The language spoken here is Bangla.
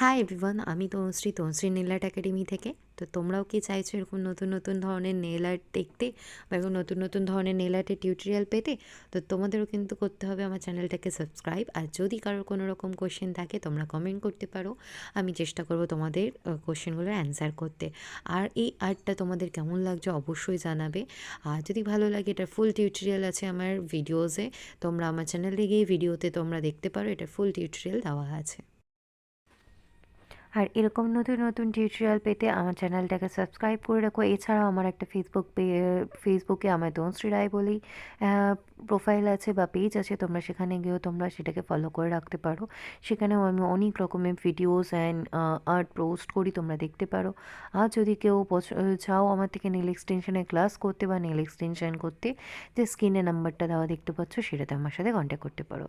হাই এভরিওয়ান, আমি তনুশ্রী নেল আর্ট একাডেমি থেকে। তো তোমরাও কি চাইছো এরকম নতুন নতুন ধরনের নেল আর্ট দেখতে বা এরকম নতুন নতুন ধরনের নেল আর্টের টিউটোরিয়াল পেতে? তো তোমাদেরও কিন্তু করতে হবে আমার চ্যানেলটাকে সাবস্ক্রাইব। আর যদি কারোর কোনো রকম কোশ্চেন থাকে তোমরা কমেন্ট করতে পারো, আমি চেষ্টা করব তোমাদের কোশ্চেনগুলোর অ্যান্সার করতে। আর এই আর্টটা তোমাদের কেমন লাগছে অবশ্যই জানাবে। আর যদি ভালো লাগে, এটার ফুল টিউটোরিয়াল আছে আমার ভিডিওসে, তোমরা আমার চ্যানেলে গিয়ে ভিডিওতে তোমরা দেখতে পারো, এটার ফুল টিউটোরিয়াল দেওয়া আছে। আর এরকম নতুন নতুন টিউটোরিয়াল পেতে আমার চ্যানেলটাকে সাবস্ক্রাইব করে রাখো। এছাড়াও আমার একটা ফেসবুকে আমার তনুশ্রী রায় বলেই প্রোফাইল আছে বা পেজ আছে, তোমরা সেখানে গিয়েও তোমরা সেটাকে ফলো করে রাখতে পারো। সেখানেও আমি অনেক রকমের ভিডিওস অ্যান্ড আর্ট পোস্ট করি, তোমরা দেখতে পারো। আর যদি কেউ চাও আমার থেকে নেল এক্সটেনশনের ক্লাস করতে বা নেল এক্সটেনশন করতে, যে স্ক্রিনে নাম্বারটা দেওয়া দেখতে পাচ্ছ সেটাতে আমার সাথে কন্ট্যাক্ট করতে পারো।